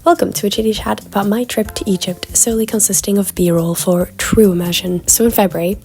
Welcome to a chitty chat about my trip to Egypt, solely consisting of B-roll for true immersion. So in February,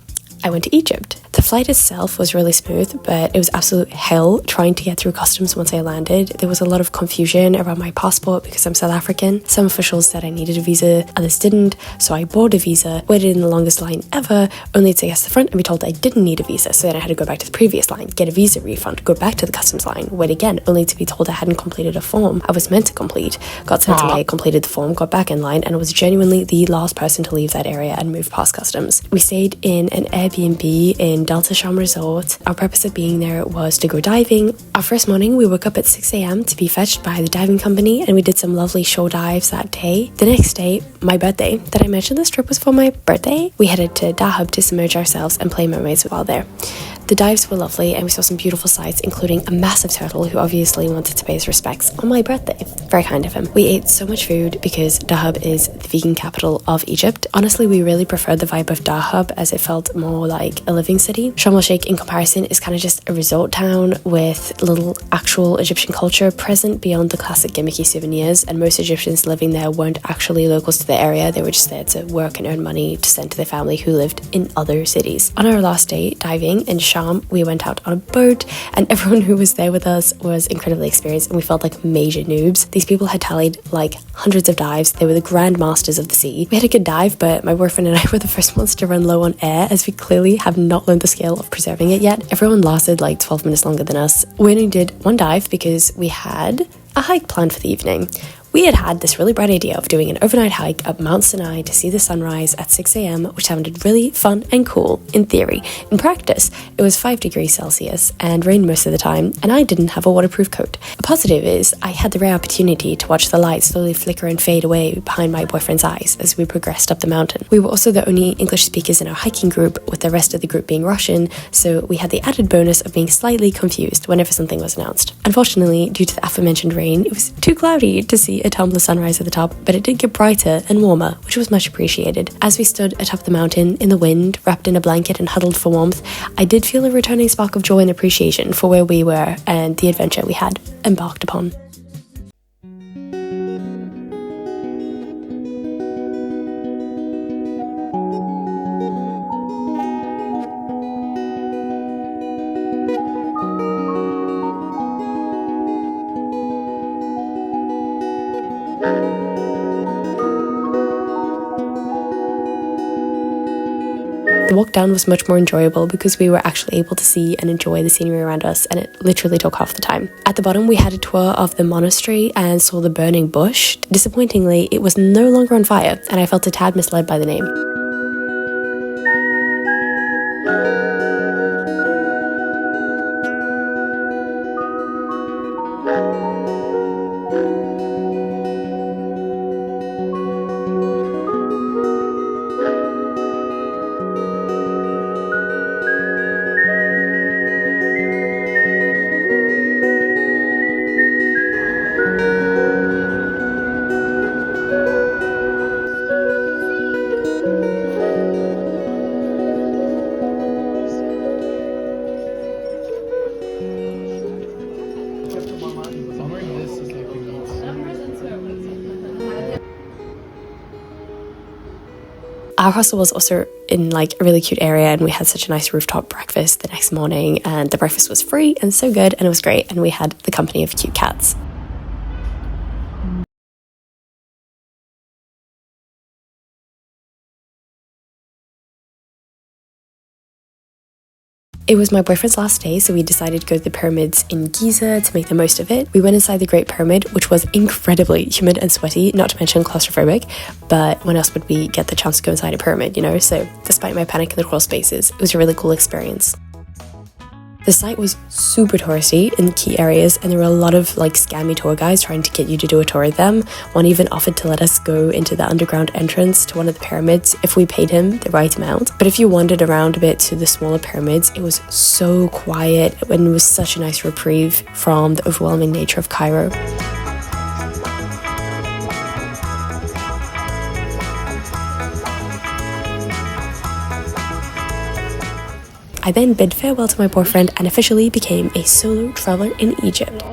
I went to Egypt. The flight itself was really smooth, but it was absolute hell trying to get through customs once I landed. There was a lot of confusion around my passport because I'm South African. Some officials said I needed a visa, others didn't, so I bought a visa, waited in the longest line ever, only to get to the front and be told I didn't need a visa, so then I had to go back to the previous line, get a visa refund, go back to the customs line, wait again, only to be told I hadn't completed a form I was meant to complete. Got sent away, completed the form, got back in line, and was genuinely the last person to leave that area and move past customs. We stayed in an Airbnb in Delta Sham Resort. Our purpose of being there was to go diving. Our first morning, we woke up at 6 a.m. to be fetched by the diving company, and we did some lovely shore dives that day. The next day, my birthday. Did I mention this trip was for my birthday? We headed to Dahab to submerge ourselves and play mermaids while there. The dives were lovely and we saw some beautiful sights, including a massive turtle who obviously wanted to pay his respects on my birthday. Very kind of him. We ate so much food because Dahab is the vegan capital of Egypt. Honestly, we really preferred the vibe of Dahab as it felt more like a living city. Sharm el-Sheikh, in comparison, is kind of just a resort town with little actual Egyptian culture present beyond the classic gimmicky souvenirs, and most Egyptians living there weren't actually locals to the area. They were just there to work and earn money to send to their family who lived in other cities. On our last day diving in Sharm, we went out on a boat, and everyone who was there with us was incredibly experienced, and we felt like major noobs. These people had tallied like hundreds of dives. They were the grand masters of the sea. We had a good dive, but my boyfriend and I were the first ones to run low on air, as we clearly have not learned the skill of preserving it yet. Everyone lasted like 12 minutes longer than us. We only did one dive because we had a hike planned for the evening. We had this really bright idea of doing an overnight hike up Mount Sinai to see the sunrise at 6 a.m, which sounded really fun and cool in theory. In practice, it was 5 degrees Celsius and rained most of the time, and I didn't have a waterproof coat. A positive is I had the rare opportunity to watch the light slowly flicker and fade away behind my boyfriend's eyes as we progressed up the mountain. We were also the only English speakers in our hiking group, with the rest of the group being Russian, so we had the added bonus of being slightly confused whenever something was announced. Unfortunately, due to the aforementioned rain, it was too cloudy to see a tumbler sunrise at the top, but it did get brighter and warmer, which was much appreciated. As we stood atop the mountain in the wind, wrapped in a blanket and huddled for warmth, I did feel a returning spark of joy and appreciation for where we were and the adventure we had embarked upon. The walk down was much more enjoyable because we were actually able to see and enjoy the scenery around us, and it literally took half the time. At the bottom, we had a tour of the monastery and saw the burning bush. Disappointingly, it was no longer on fire, and I felt a tad misled by the name. Our hostel was also in like a really cute area, and we had such a nice rooftop breakfast the next morning, and the breakfast was free and so good, and it was great, and we had the company of cute cats. It was my boyfriend's last day, so we decided to go to the pyramids in Giza to make the most of it. We went inside the Great Pyramid, which was incredibly humid and sweaty, not to mention claustrophobic, but when else would we get the chance to go inside a pyramid, you know? So despite my panic in the crawl spaces, it was a really cool experience. The site was super touristy in key areas, and there were a lot of like scammy tour guides trying to get you to do a tour of them. One even offered to let us go into the underground entrance to one of the pyramids if we paid him the right amount. But if you wandered around a bit to the smaller pyramids, it was so quiet, and it was such a nice reprieve from the overwhelming nature of Cairo. I then bid farewell to my boyfriend and officially became a solo traveler in Egypt.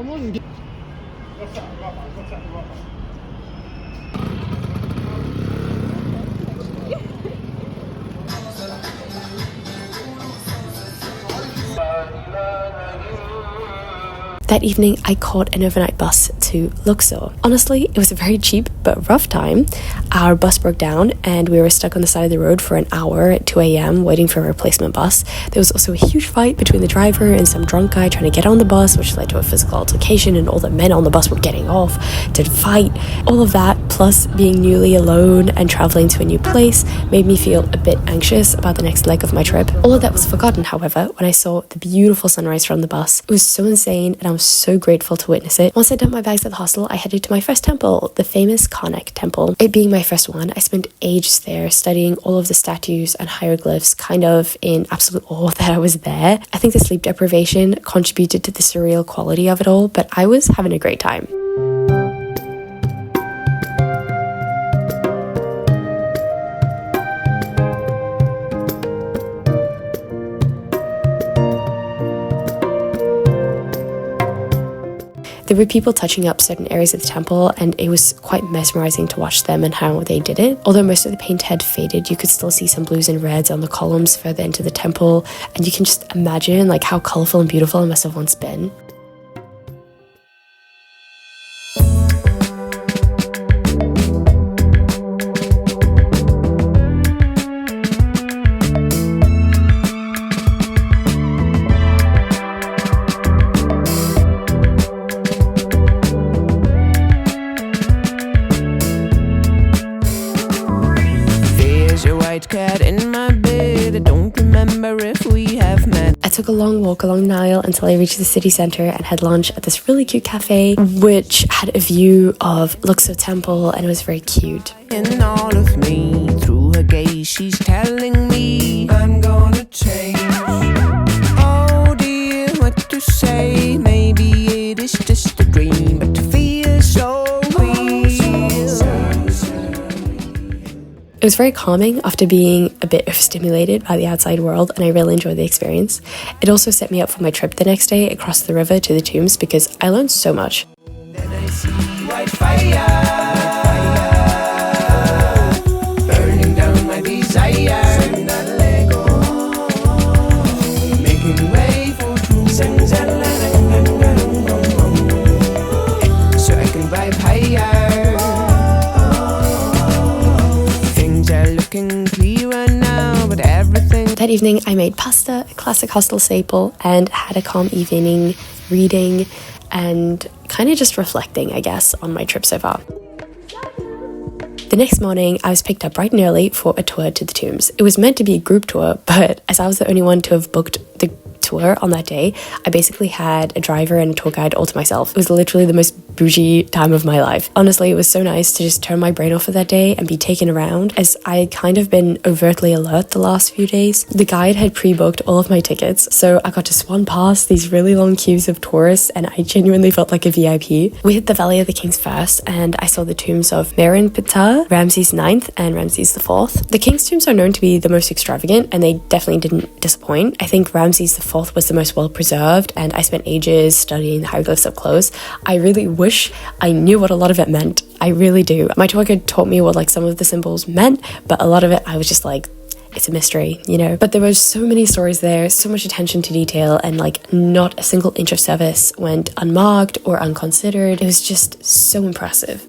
That evening, I caught an overnight bus to Luxor. Honestly, it was a very cheap but rough time. Our bus broke down and we were stuck on the side of the road for an hour at 2 a.m. waiting for a replacement bus. There was also a huge fight between the driver and some drunk guy trying to get on the bus, which led to a physical altercation, and all the men on the bus were getting off to fight. All of that, plus being newly alone and traveling to a new place, made me feel a bit anxious about the next leg of my trip. All of that was forgotten, however, when I saw the beautiful sunrise from the bus. It was so insane and I was so grateful to witness it. Once I dumped my bags at the hostel, I headed to my first temple, the famous Karnak temple. It being my first one, I spent ages there studying all of the statues and hieroglyphs, kind of in absolute awe that I was there. I think the sleep deprivation contributed to the surreal quality of it all, but I was having a great time. There were people touching up certain areas of the temple, and it was quite mesmerizing to watch them and how they did it. Although most of the paint had faded, you could still see some blues and reds on the columns further into the temple, and you can just imagine like how colorful and beautiful it must have once been. I took a long walk along the Nile until I reached the city centre and had lunch at this really cute cafe, which had a view of Luxor Temple, and it was very cute. In all of me, through her gaze, she's telling me I'm gonna change. Oh dear, what to say? Maybe it is just a dream, but to feel so real. It was very calming after being a bit overstimulated by the outside world, and I really enjoyed the experience. It also set me up for my trip the next day across the river to the tombs because I learned so much. Then I see white fire, burning down my desire, not let go, making way for true, so I can vibe higher. That evening, I made pasta, a classic hostel staple, and had a calm evening reading and kind of just reflecting, I guess, on my trip so far. The next morning, I was picked up bright and early for a tour to the tombs. It was meant to be a group tour, but as I was the only one to have booked the tour on that day, I basically had a driver and a tour guide all to myself. It was literally the most bougie time of my life. Honestly, it was so nice to just turn my brain off for that day and be taken around, as I had kind of been overtly alert the last few days. The guide had pre-booked all of my tickets, so I got to swan past these really long queues of tourists, and I genuinely felt like a VIP. We hit the Valley of the Kings first, and I saw the tombs of Merenptah, Ramses IX, and Ramses IV. The King's tombs are known to be the most extravagant, and they definitely didn't disappoint. I think Ramses IV was the most well preserved, and I spent ages studying the hieroglyphs up close. I really wish I knew what a lot of it meant. I really do. My tour guide taught me what like some of the symbols meant, but a lot of it I was just like, it's a mystery, you know? But there were so many stories there, so much attention to detail, and like not a single inch of service went unmarked or unconsidered. It was just so impressive.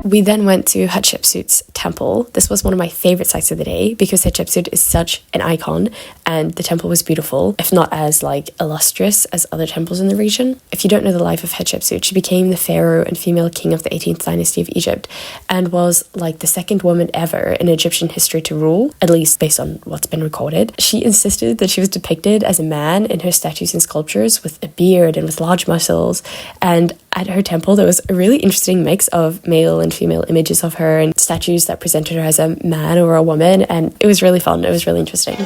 We then went to Hatshepsut's temple. This was one of my favorite sights of the day because Hatshepsut is such an icon, and the temple was beautiful, if not as like illustrious as other temples in the region. If you don't know the life of Hatshepsut, she became the pharaoh and female king of the 18th dynasty of Egypt and was like the second woman ever in Egyptian history to rule, at least based on what's been recorded. She insisted that she was depicted as a man in her statues and sculptures with a beard and with large muscles, and at her temple there was a really interesting mix of male and female images of her and statues that presented her as a man or a woman, and it was really fun. It was really interesting.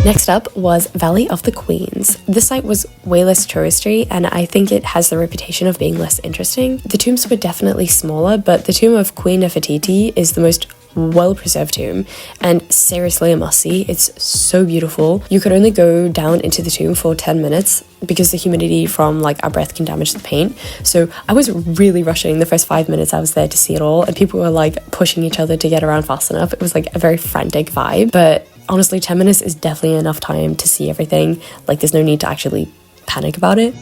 Next up was Valley of the Queens. This site was way less touristy, and I think it has the reputation of being less interesting. The tombs were definitely smaller, but the tomb of Queen Nefertiti is the most well-preserved tomb, and seriously a must-see. It's so beautiful. You could only go down into the tomb for 10 minutes because the humidity from like our breath can damage the paint. So I was really rushing the first 5 minutes I was there to see it all, and people were like pushing each other to get around fast enough. It was like a very frantic vibe, but honestly 10 minutes is definitely enough time to see everything. Like there's no need to actually panic about it.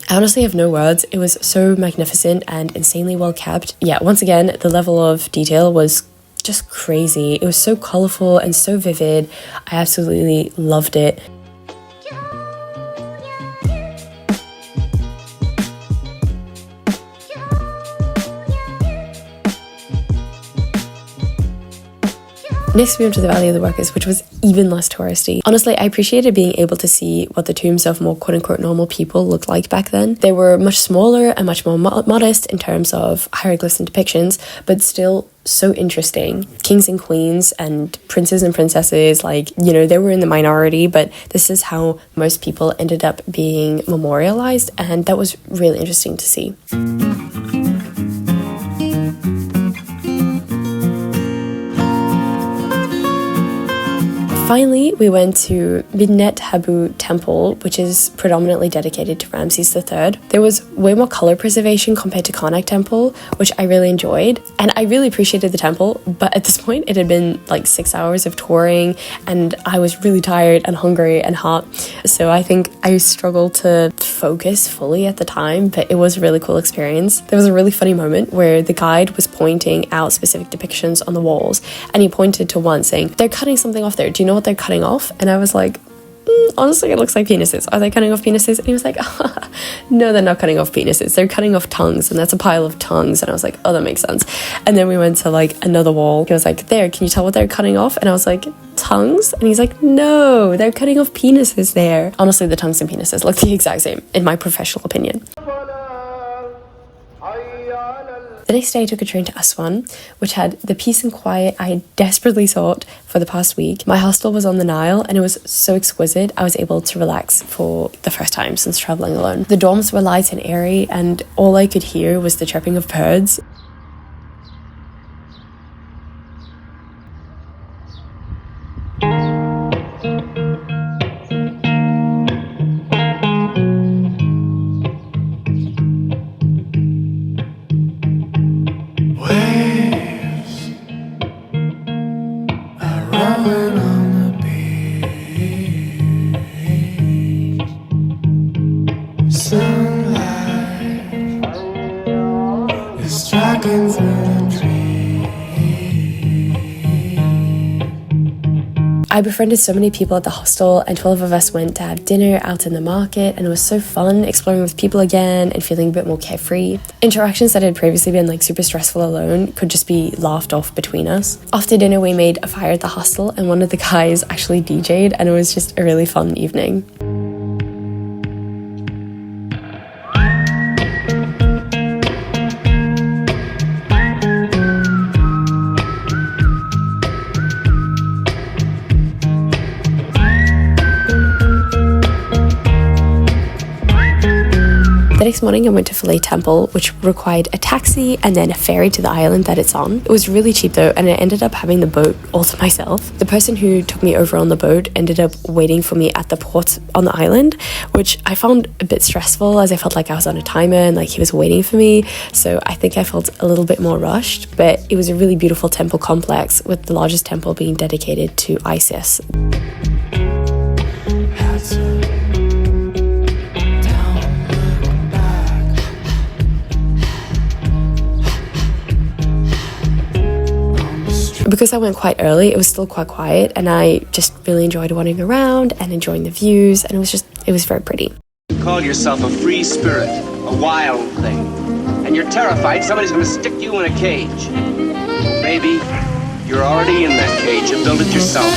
I honestly have no words. It was so magnificent and insanely well kept. Yeah, once again, the level of detail was just crazy. It was so colorful and so vivid. I absolutely loved it. Next, we went to the Valley of the Workers, which was even less touristy. Honestly, I appreciated being able to see what the tombs of more quote-unquote normal people looked like back then. They were much smaller and much more modest in terms of hieroglyphs and depictions, but still so interesting. Kings and queens and princes and princesses, like, you know, they were in the minority, but this is how most people ended up being memorialized, and that was really interesting to see. Finally, we went to Midnet Habu Temple, which is predominantly dedicated to Ramses III. There was way more color preservation compared to Karnak Temple, which I really enjoyed. And I really appreciated the temple, but at this point it had been like 6 hours of touring and I was really tired and hungry and hot. So I think I struggled to focus fully at the time, but it was a really cool experience. There was a really funny moment where the guide was pointing out specific depictions on the walls, and he pointed to one saying, "They're cutting something off there. Do you know what they're cutting off?" And I was like, honestly, it looks like penises. Are they cutting off penises? And he was like, no, they're not cutting off penises. They're cutting off tongues, and that's a pile of tongues. And I was like, oh, that makes sense. And then we went to like another wall. He was like, there, can you tell what they're cutting off? And I was like, tongues? And he's like, no, they're cutting off penises there. Honestly, the tongues and penises look the exact same, in my professional opinion. The next day I took a train to Aswan, which had the peace and quiet I desperately sought for the past week. My hostel was on the Nile and it was so exquisite. I was able to relax for the first time since traveling alone. The dorms were light and airy and all I could hear was the chirping of birds. I befriended so many people at the hostel, and 12 of us went to have dinner out in the market, and it was so fun exploring with people again and feeling a bit more carefree. Interactions that had previously been like super stressful alone could just be laughed off between us. After dinner we made a fire at the hostel and one of the guys actually DJ'd, and it was just a really fun evening. The next morning I went to Philae Temple, which required a taxi and then a ferry to the island that it's on. It was really cheap though, and I ended up having the boat all to myself. The person who took me over on the boat ended up waiting for me at the port on the island, which I found a bit stressful as I felt like I was on a timer and like he was waiting for me. So I think I felt a little bit more rushed, but it was a really beautiful temple complex with the largest temple being dedicated to Isis. Because I went quite early, it was still quite quiet, and I just really enjoyed wandering around and enjoying the views, and it was very pretty. You call yourself a free spirit, a wild thing, and you're terrified somebody's gonna stick you in a cage. Maybe you're already in that cage, you built it yourself.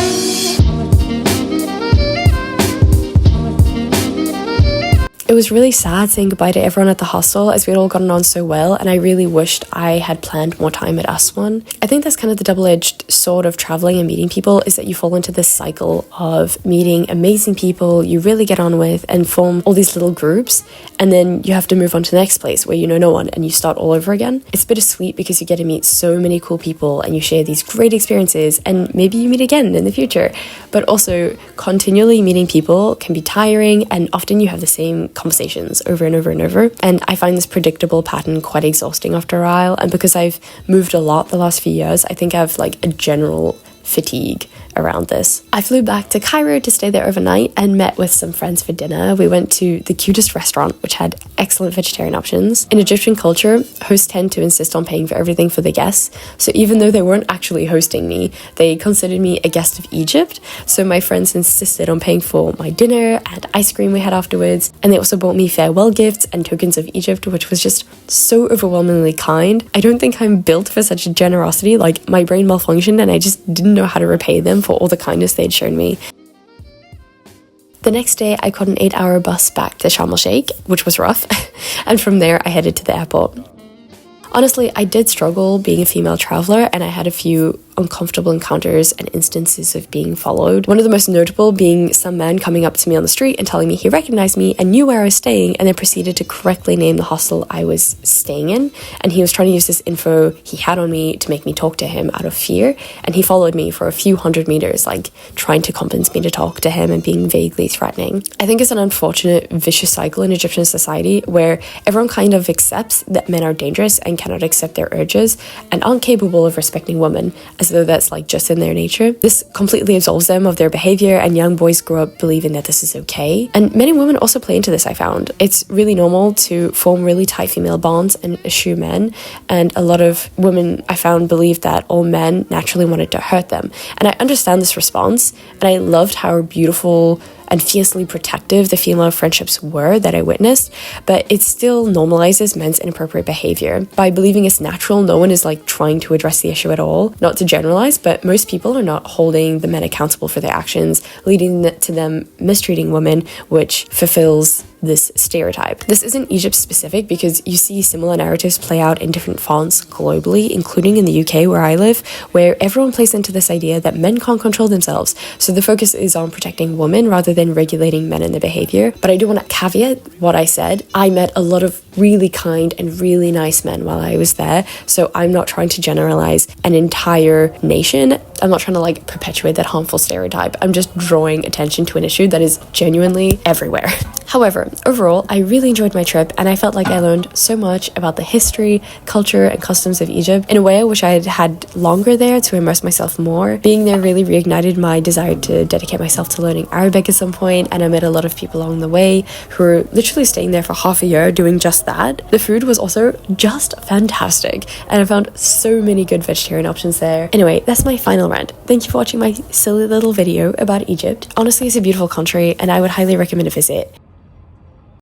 It was really sad saying goodbye to everyone at the hostel as we'd all gotten on so well, and I really wished I had planned more time at Aswan. I think that's kind of the double-edged sword of traveling and meeting people, is that you fall into this cycle of meeting amazing people you really get on with and form all these little groups, and then you have to move on to the next place where you know no one and you start all over again. It's bittersweet because you get to meet so many cool people and you share these great experiences, and maybe you meet again in the future. But also, continually meeting people can be tiring, and often you have the same conversations over and over and over. And I find this predictable pattern quite exhausting after a while. And because I've moved a lot the last few years, I think I have like a general fatigue around this. I flew back to Cairo to stay there overnight and met with some friends for dinner. We went to the cutest restaurant, which had excellent vegetarian options. In Egyptian culture, hosts tend to insist on paying for everything for the guests. So even though they weren't actually hosting me, they considered me a guest of Egypt. So my friends insisted on paying for my dinner and ice cream we had afterwards. And they also bought me farewell gifts and tokens of Egypt, which was just so overwhelmingly kind. I don't think I'm built for such generosity. Like, my brain malfunctioned and I just didn't know how to repay them for all the kindness they'd shown me. The next day, I caught an 8-hour bus back to Sharm el-Sheikh, which was rough, and from there I headed to the airport. Honestly, I did struggle being a female traveler, and I had a few uncomfortable encounters and instances of being followed. One of the most notable being some man coming up to me on the street and telling me he recognized me and knew where I was staying, and then proceeded to correctly name the hostel I was staying in. And he was trying to use this info he had on me to make me talk to him out of fear, and he followed me for a few hundred meters, like trying to convince me to talk to him and being vaguely threatening. I think it's an unfortunate vicious cycle in Egyptian society where everyone kind of accepts that men are dangerous and cannot accept their urges and aren't capable of respecting women, as though that's like just in their nature. This completely absolves them of their behavior, and young boys grow up believing that this is okay. And men and women also play into this, I found. It's really normal to form really tight female bonds and eschew men, and a lot of women, I found, believed that all men naturally wanted to hurt them. And I understand this response, and I loved how beautiful and fiercely protective the female friendships were that I witnessed, but it still normalizes men's inappropriate behavior. By believing it's natural, no one is like trying to address the issue at all. Not to generalize, but most people are not holding the men accountable for their actions, leading to them mistreating women, which fulfills this stereotype. This isn't Egypt specific because you see similar narratives play out in different fonts globally, including in the UK where I live, where everyone plays into this idea that men can't control themselves. So the focus is on protecting women rather than regulating men and their behavior. But I do want to caveat what I said. I met a lot of really kind and really nice men while I was there. So I'm not trying to generalize an entire nation. I'm not trying to like perpetuate that harmful stereotype. I'm just drawing attention to an issue that is genuinely everywhere. However, overall, I really enjoyed my trip, and I felt like I learned so much about the history, culture, and customs of Egypt in a way I wish I had had longer there to immerse myself more. Being there really reignited my desire to dedicate myself to learning Arabic at some point, and I met a lot of people along the way who were literally staying there for half a year doing just that. The food was also just fantastic, and I found so many good vegetarian options there. Anyway, that's my final rant. Thank you for watching my silly little video about Egypt. Honestly, it's a beautiful country, and I would highly recommend a visit.